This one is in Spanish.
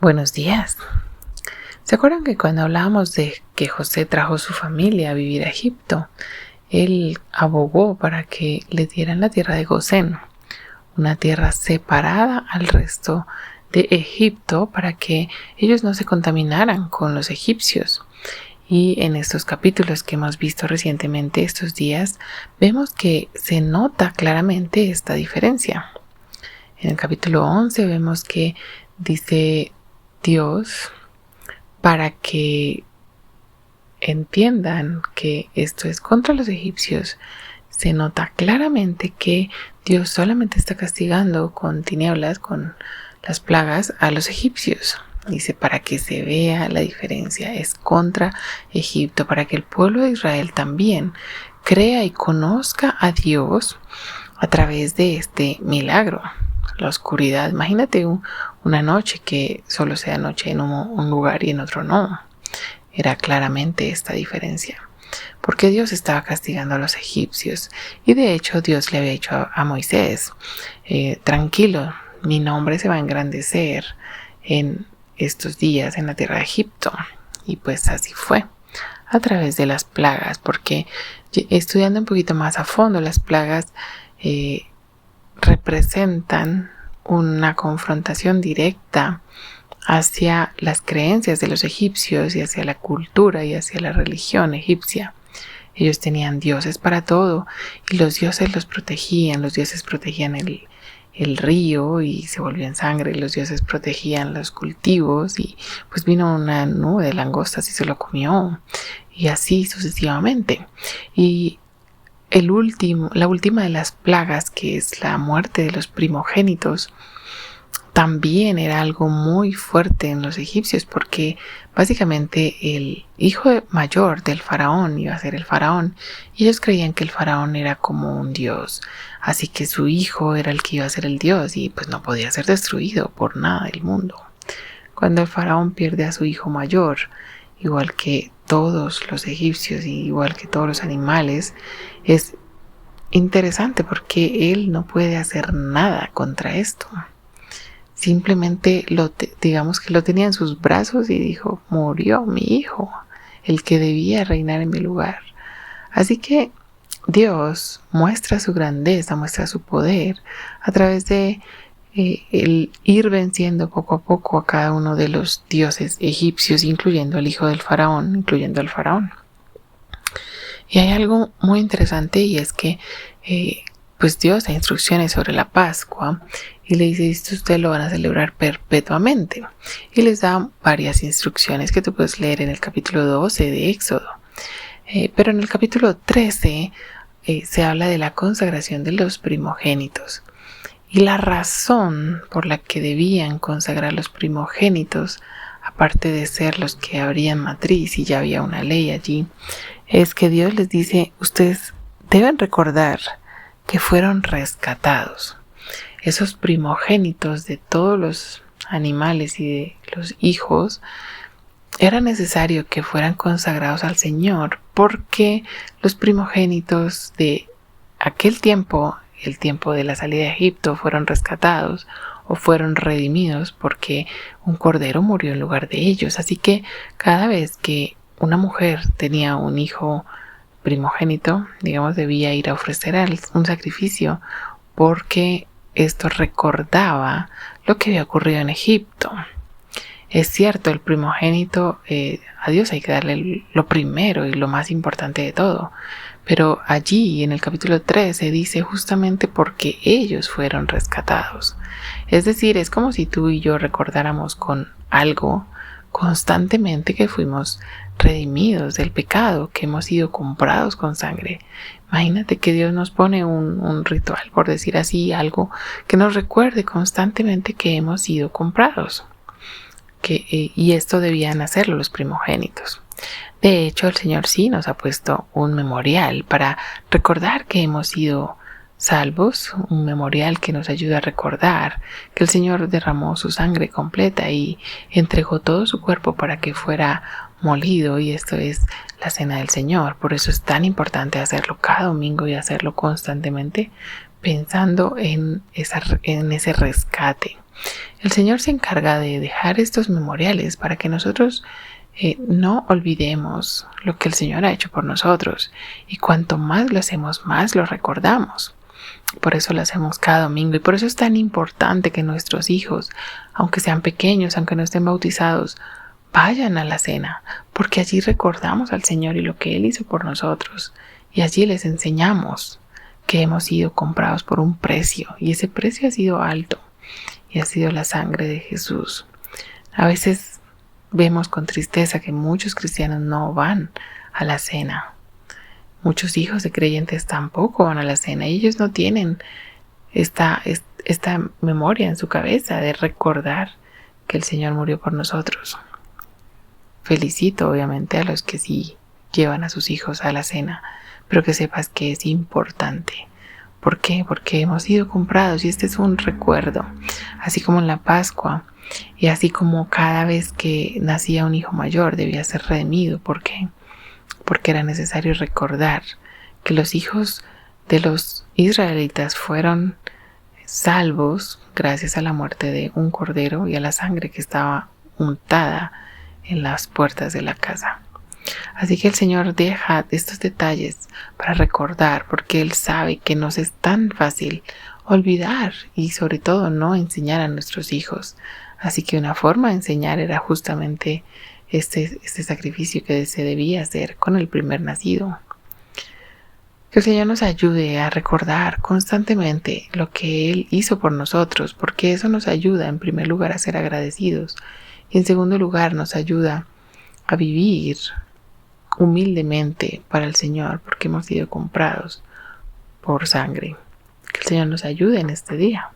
Buenos días. ¿Se acuerdan que cuando hablábamos de que José trajo su familia a vivir a Egipto, él abogó para que le dieran la tierra de Gosén, una tierra separada al resto de Egipto para que ellos no se contaminaran con los egipcios? Y en estos capítulos que hemos visto recientemente estos días, vemos que se nota claramente esta diferencia. En el capítulo 11 vemos que dice Dios, para que entiendan que esto es contra los egipcios, se nota claramente que Dios solamente está castigando con tinieblas, con las plagas a los egipcios. Dice, para que se vea la diferencia, es contra Egipto, para que el pueblo de Israel también crea y conozca a Dios a través de este milagro. La oscuridad, imagínate una noche que solo sea noche en un lugar y en otro no. Era claramente esta diferencia, porque Dios estaba castigando a los egipcios. Y de hecho Dios le había dicho a Moisés, tranquilo, mi nombre se va a engrandecer en estos días en la tierra de Egipto. Y pues así fue, a través de las plagas, porque estudiando un poquito más a fondo, las plagas representan una confrontación directa hacia las creencias de los egipcios y hacia la cultura y hacia la religión egipcia. Ellos tenían dioses para todo y los dioses los protegían el río y se volvió en sangre, los dioses protegían los cultivos y pues vino una nube de langostas y se lo comió y así sucesivamente. Y la última de las plagas, que es la muerte de los primogénitos, también era algo muy fuerte en los egipcios, porque básicamente el hijo mayor del faraón iba a ser el faraón, y ellos creían que el faraón era como un dios, así que su hijo era el que iba a ser el dios y pues no podía ser destruido por nada del mundo. Cuando el faraón pierde a su hijo mayor, igual que todos los egipcios y igual que todos los animales, es interesante porque él no puede hacer nada contra esto. Simplemente digamos que lo tenía en sus brazos y dijo, murió mi hijo, el que debía reinar en mi lugar. Así que Dios muestra su grandeza, muestra su poder a través de el ir venciendo poco a poco a cada uno de los dioses egipcios, incluyendo al hijo del faraón, incluyendo al faraón. Y hay algo muy interesante, y es que pues Dios da instrucciones sobre la Pascua y le dice, esto ustedes lo van a celebrar perpetuamente, y les da varias instrucciones que tú puedes leer en el capítulo 12 de Éxodo. Pero en el capítulo 13 se habla de la consagración de los primogénitos. Y la razón por la que debían consagrar los primogénitos, aparte de ser los que abrían matriz y ya había una ley allí, es que Dios les dice, ustedes deben recordar que fueron rescatados. Esos primogénitos de todos los animales y de los hijos, era necesario que fueran consagrados al Señor, porque los primogénitos de aquel tiempo, el tiempo de la salida de Egipto, fueron rescatados o fueron redimidos porque un cordero murió en lugar de ellos. Así que cada vez que una mujer tenía un hijo primogénito, digamos, debía ir a ofrecer un sacrificio, porque esto recordaba lo que había ocurrido en Egipto. Es cierto, el primogénito, a Dios hay que darle lo primero y lo más importante de todo. Pero allí en el capítulo 13 dice justamente porque ellos fueron rescatados. Es decir, es como si tú y yo recordáramos con algo constantemente que fuimos redimidos del pecado, que hemos sido comprados con sangre. Imagínate que Dios nos pone un ritual, por decir así, algo que nos recuerde constantemente que hemos sido comprados. Y esto debían hacerlo los primogénitos. De hecho, el Señor sí nos ha puesto un memorial para recordar que hemos sido salvos, un memorial que nos ayuda a recordar que el Señor derramó su sangre completa y entregó todo su cuerpo para que fuera molido, y esto es la cena del Señor. Por eso es tan importante hacerlo cada domingo y hacerlo constantemente, pensando en ese rescate. El Señor se encarga de dejar estos memoriales para que nosotros no olvidemos lo que el Señor ha hecho por nosotros, y cuanto más lo hacemos, más lo recordamos. Por eso lo hacemos cada domingo, y por eso es tan importante que nuestros hijos, aunque sean pequeños, aunque no estén bautizados, vayan a la cena, porque allí recordamos al Señor y lo que Él hizo por nosotros, y allí les enseñamos que hemos sido comprados por un precio, y ese precio ha sido alto, y ha sido la sangre de Jesús. A veces vemos con tristeza que muchos cristianos no van a la cena. Muchos hijos de creyentes tampoco van a la cena, y ellos no tienen esta memoria en su cabeza de recordar que el Señor murió por nosotros. Felicito obviamente a los que sí llevan a sus hijos a la cena, pero que sepas que es importante. ¿Por qué? Porque hemos sido comprados, y este es un recuerdo, así como en la Pascua, y así como cada vez que nacía un hijo mayor debía ser redimido. ¿Por qué? Porque era necesario recordar que los hijos de los israelitas fueron salvos gracias a la muerte de un cordero y a la sangre que estaba untada en las puertas de la casa. Así que el Señor deja estos detalles para recordar, porque Él sabe que nos es tan fácil olvidar y sobre todo no enseñar a nuestros hijos. Así que una forma de enseñar era justamente este sacrificio que se debía hacer con el primer nacido. Que el Señor nos ayude a recordar constantemente lo que Él hizo por nosotros, porque eso nos ayuda en primer lugar a ser agradecidos, y en segundo lugar nos ayuda a vivir humildemente para el Señor, porque hemos sido comprados por sangre. Que el Señor nos ayude en este día.